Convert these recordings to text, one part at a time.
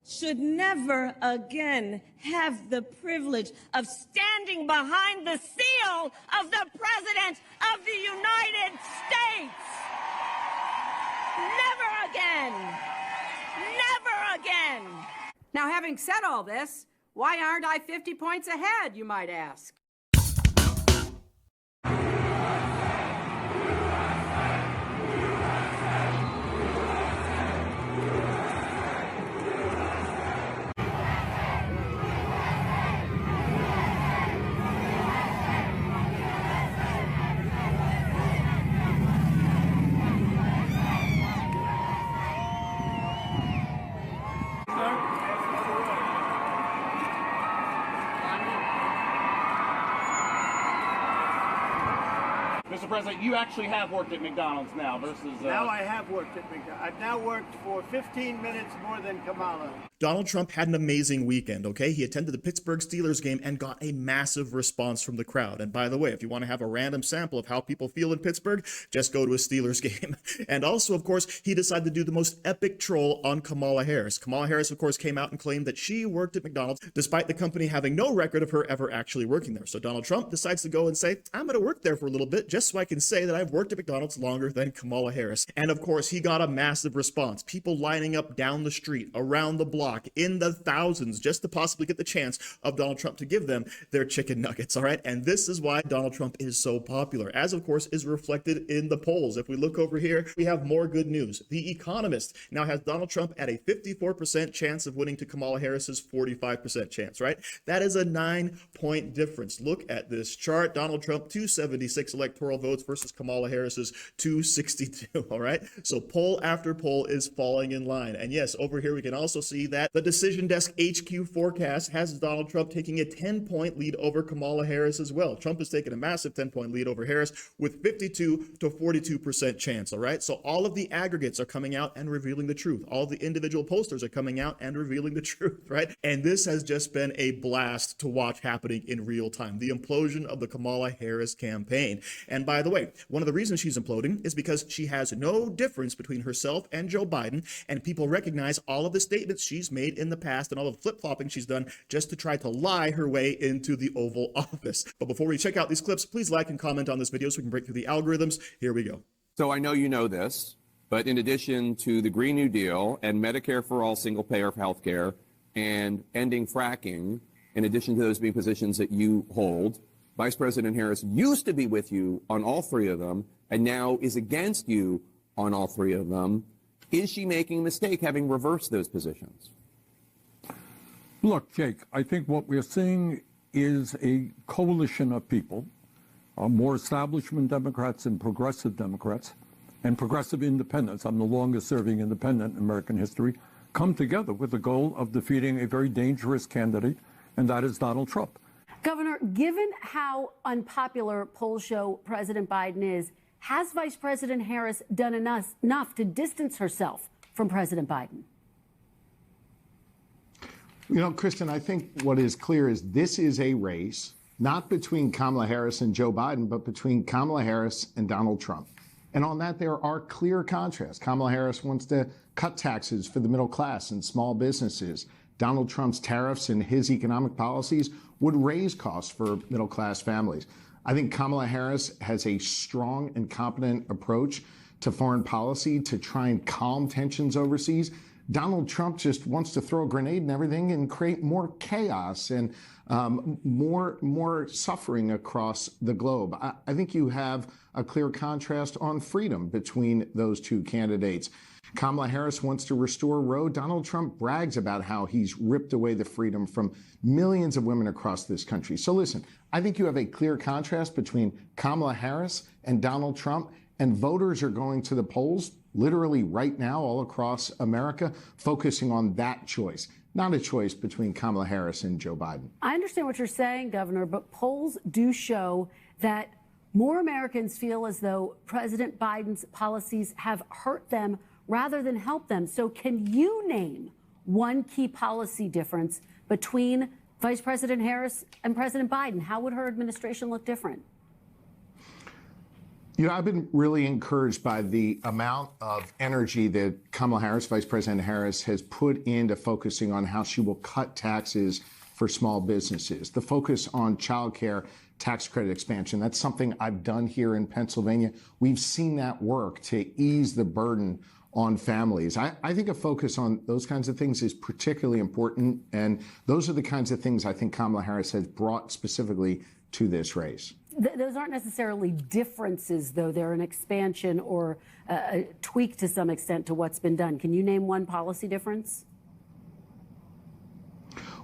should never again have the privilege of standing behind the seal of the President of the United States. Never again. Never again. Now, having said all this, why aren't I 50 points ahead, you might ask? Mr. President, you actually have worked at McDonald's now versus... Now I have worked at McDonald's. I've now worked for 15 minutes more than Kamala. Donald Trump had an amazing weekend, okay? He attended the Pittsburg Steelers game and got a massive response from the crowd. And by the way, if you want to have a random sample of how people feel in Pittsburgh, just go to a Steelers game. And also, of course, he decided to do the most epic troll on Kamala Harris. Kamala Harris, of course, came out and claimed that she worked at McDonald's, despite the company having no record of her ever actually working there. So Donald Trump decides to go and say, I'm going to work there for a little bit, just so I can say that I've worked at McDonald's longer than Kamala Harris. And of course, he got a massive response. People lining up down the street, around the block, in the thousands, just to possibly get the chance of Donald Trump to give them their chicken nuggets, all right? And this is why Donald Trump is so popular, as of course is reflected in the polls. If we look over here, we have more good news. The Economist now has Donald Trump at a 54% chance of winning to Kamala Harris's 45% chance, right? That is a 9-point difference. Look at this chart. Donald Trump, 276 electoral votes versus Kamala Harris's 262, all right? So poll after poll is falling in line. And yes, over here we can also see that the Decision Desk HQ forecast has Donald Trump taking a 10-point lead over Kamala Harris as well. Trump has taken a massive 10-point lead over Harris with 52 to 42% chance, all right? So all of the aggregates are coming out and revealing the truth. All the individual posters are coming out and revealing the truth, right? And this has just been a blast to watch happening in real time, the implosion of the Kamala Harris campaign. And by the way, one of the reasons she's imploding is because she has no difference between herself and Joe Biden, and people recognize all of the statements she's made in the past and all the flip-flopping she's done just to try to lie her way into the Oval Office. But before we check out these clips, please like and comment on this video so we can break through the algorithms. Here we go. So I know you know this, but in addition to the Green New Deal and Medicare for all single-payer health care and ending fracking, in addition to those being positions that you hold, Vice President Harris used to be with you on all three of them and now is against you on all three of them. Is she making a mistake having reversed those positions? Look, Jake, I think what we're seeing is a coalition of people, more establishment Democrats and progressive Democrats, and progressive independents, I'm the longest serving independent in American history, come together with the goal of defeating a very dangerous candidate, and that is Donald Trump. Governor, given how unpopular polls show President Biden is, has Vice President Harris done enough to distance herself from President Biden? You know, Kristen, I think what is clear is this is a race not between Kamala Harris and Joe Biden, but between Kamala Harris and Donald Trump. And on that, there are clear contrasts. Kamala Harris wants to cut taxes for the middle class and small businesses. Donald Trump's tariffs and his economic policies would raise costs for middle class families. I think Kamala Harris has a strong and competent approach to foreign policy to try and calm tensions overseas. Donald Trump just wants to throw a grenade and everything and create more chaos and more suffering across the globe. I think you have a clear contrast on freedom between those two candidates. Kamala Harris wants to restore Roe. Donald Trump brags about how he's ripped away the freedom from millions of women across this country. So listen, I think you have a clear contrast between Kamala Harris and Donald Trump, and voters are going to the polls literally right now all across America, focusing on that choice, not a choice between Kamala Harris and Joe Biden. I understand what you're saying, Governor, but polls do show that more Americans feel as though President Biden's policies have hurt them rather than help them. So can you name one key policy difference between Vice President Harris and President Biden? How would her administration look different? You know, I've been really encouraged by the amount of energy that Kamala Harris, Vice President Harris, has put into focusing on how she will cut taxes for small businesses. The focus on childcare tax credit expansion, that's something I've done here in Pennsylvania. We've seen that work to ease the burden on families. I think a focus on those kinds of things is particularly important, and those are the kinds of things I think Kamala Harris has brought specifically to this race. Those aren't necessarily differences, though. They're an expansion or a tweak to some extent to what's been done. Can you name one policy difference?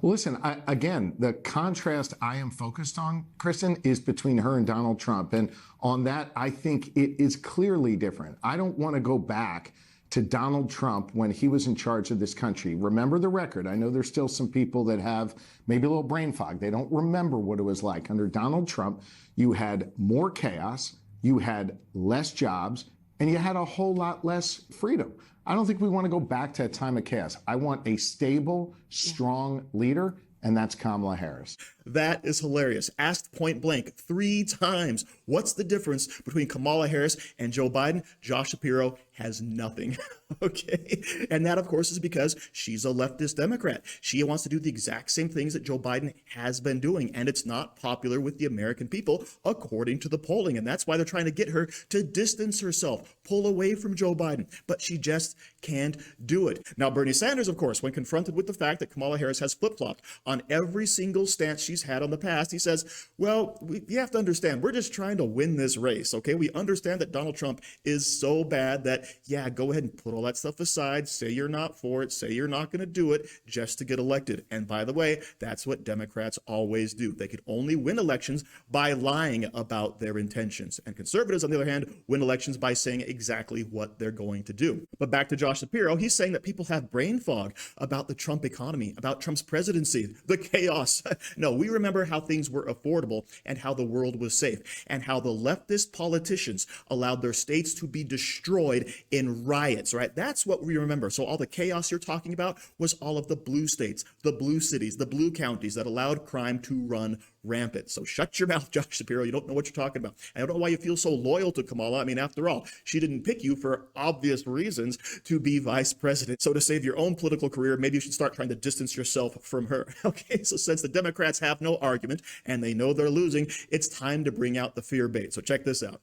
Well, listen, again, the contrast I am focused on, Kristen, is between her and Donald Trump. And on that, I think it is clearly different. I don't want to go back to Donald Trump when he was in charge of this country. Remember the record. I know there's still some people that have maybe a little brain fog. They don't remember what it was like. Under Donald Trump, you had more chaos, you had less jobs, and you had a whole lot less freedom. I don't think we want to go back to a time of chaos. I want a stable, strong leader, and that's Kamala Harris. That is hilarious. Asked point blank 3 times, what's the difference between Kamala Harris and Joe Biden? Josh Shapiro has nothing. Okay. And that, of course, is because she's a leftist Democrat. She wants to do the exact same things that Joe Biden has been doing. And it's not popular with the American people, according to the polling. And that's why they're trying to get her to distance herself, pull away from Joe Biden. But she just can't do it. Now, Bernie Sanders, of course, when confronted with the fact that Kamala Harris has flip-flopped on every single stance she's had on the past, he says, well, you have to understand, we're just trying to win this race. Okay. We understand that Donald Trump is so bad that, yeah, go ahead and put all that stuff aside, say you're not for it, say you're not going to do it just to get elected. And by the way, that's what Democrats always do. They could only win elections by lying about their intentions. And conservatives, on the other hand, win elections by saying exactly what they're going to do. But back to Josh Shapiro, he's saying that people have brain fog about the Trump economy, about Trump's presidency, the chaos. No, we remember how things were affordable and how the world was safe and how the leftist politicians allowed their states to be destroyed in riots, right? That's what we remember. So all the chaos you're talking about was all of the blue states, the blue cities, the blue counties that allowed crime to run rampant. So shut your mouth, Josh Shapiro. You don't know what you're talking about. I don't know why you feel so loyal to Kamala. I mean, after all, she didn't pick you for obvious reasons to be vice president. So to save your own political career, maybe you should start trying to distance yourself from her. Okay, so since the Democrats have no argument and they know they're losing, it's time to bring out the fear bait. So check this out.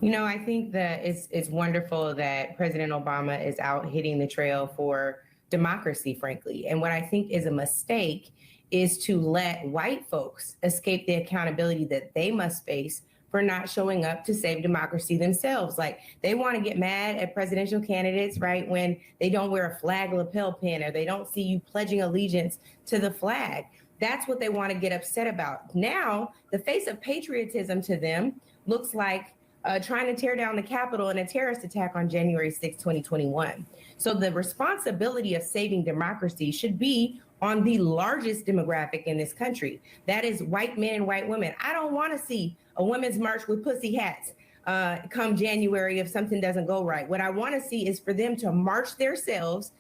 You know, I think that it's wonderful that President Obama is out hitting the trail for democracy, frankly. And what I think is a mistake is to let white folks escape the accountability that they must face for not showing up to save democracy themselves. Like, they want to get mad at presidential candidates, right, when they don't wear a flag lapel pin or they don't see you pledging allegiance to the flag. That's what they want to get upset about. Now, the face of patriotism to them looks like trying to tear down the Capitol in a terrorist attack on January 6, 2021. So the responsibility of saving democracy should be on the largest demographic in this country. That is white men and white women. I don't want to see a women's march with pussy hats come January if something doesn't go right. What I want to see is for them to march themselves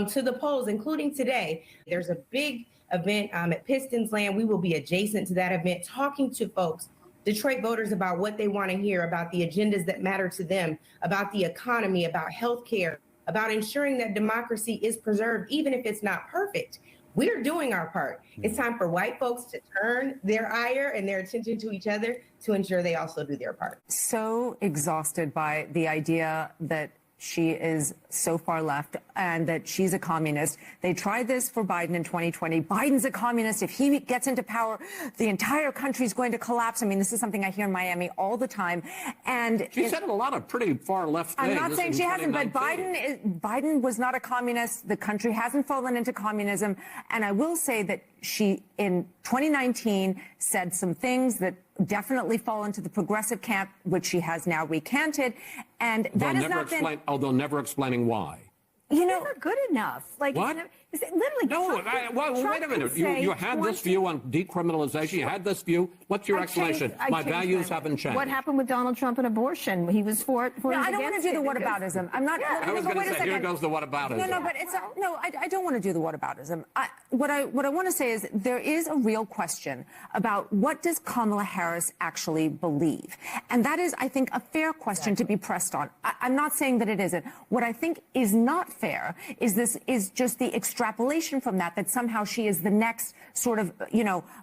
to the polls, including today. There's a big event at Pistons Land. We will be adjacent to that event, talking to folks, Detroit voters, about what they want to hear, about the agendas that matter to them, about the economy, about healthcare, about ensuring that democracy is preserved, even if it's not perfect. We're doing our part. It's time for white folks to turn their ire and their attention to each other to ensure they also do their part. So exhausted by the idea that she is so far left and that she's a communist. They tried this for Biden in 2020. Biden's a communist. If he gets into power, the entire country is going to collapse. I mean, this is something I hear in Miami all the time. And she said a lot of pretty far left things. I'm not saying she hasn't, but Biden was not a communist. The country hasn't fallen into communism. And I will say that she, in 2019, said some things that definitely fall into the progressive camp, which she has now recanted. And that has not been... Although never explaining why. You know, never good enough. Like, What? It's literally. No, Trump, wait a Trump minute. could say You had this view on decriminalization. You had this view. What's your explanation? My values haven't changed. What happened with Donald Trump and abortion? He was for it. No, I don't want to do the whataboutism. I'm not. I was going to say, here goes the whataboutism. No, but it's no. I don't want to do the whataboutism. What I want to say is there is a real question about what does Kamala Harris actually believe, and that is, I think, a fair question to be pressed on. I'm not saying that it isn't. What I think is not fair is just the extrapolation from that somehow she is the next sort of,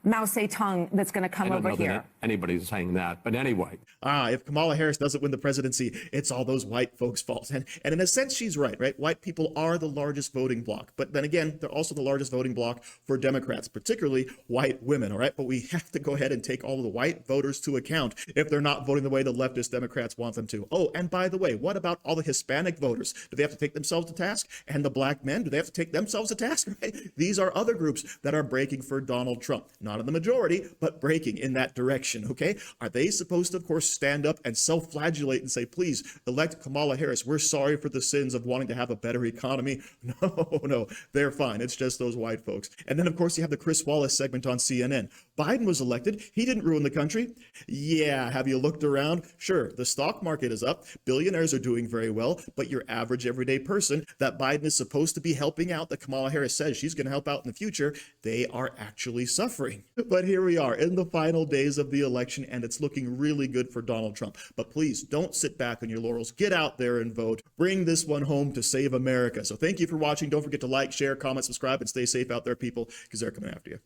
Mao Zedong that's going to come over here. That anybody's saying that, but anyway. If Kamala Harris doesn't win the presidency, it's all those white folks' fault. And in a sense, she's right? White people are the largest voting bloc. But then again, they're also the largest voting bloc for Democrats, particularly white women, all right? But we have to go ahead and take all of the white voters to account if they're not voting the way the leftist Democrats want them to. Oh, and by the way, what about all the Hispanic voters? Do they have to take themselves to task? And the black men, do they have to take themselves to task? Right? These are other groups that are breaking for Donald Trump. Not in the majority, but breaking in that direction, okay? Are they supposed to, of course, stand up and self-flagellate and say, please, elect Kamala Harris. We're sorry for the sins of wanting to have a better economy. No, they're fine. It's just those white folks. And then, of course, you have the Chris Wallace segment on CNN. Biden was elected. He didn't ruin the country. Yeah, have you looked around? Sure, the stock market is up. Billionaires are doing very well. But your average everyday person that Biden is supposed to be helping out, that Kamala Harris says she's going to help out in the future, they are actually suffering. But here we are in the final days of the election, and it's looking really good for Donald Trump. But please don't sit back on your laurels. Get out there and vote. Bring this one home to save America. So thank you for watching. Don't forget to like, share, comment, subscribe, and stay safe out there, people, because they're coming after you.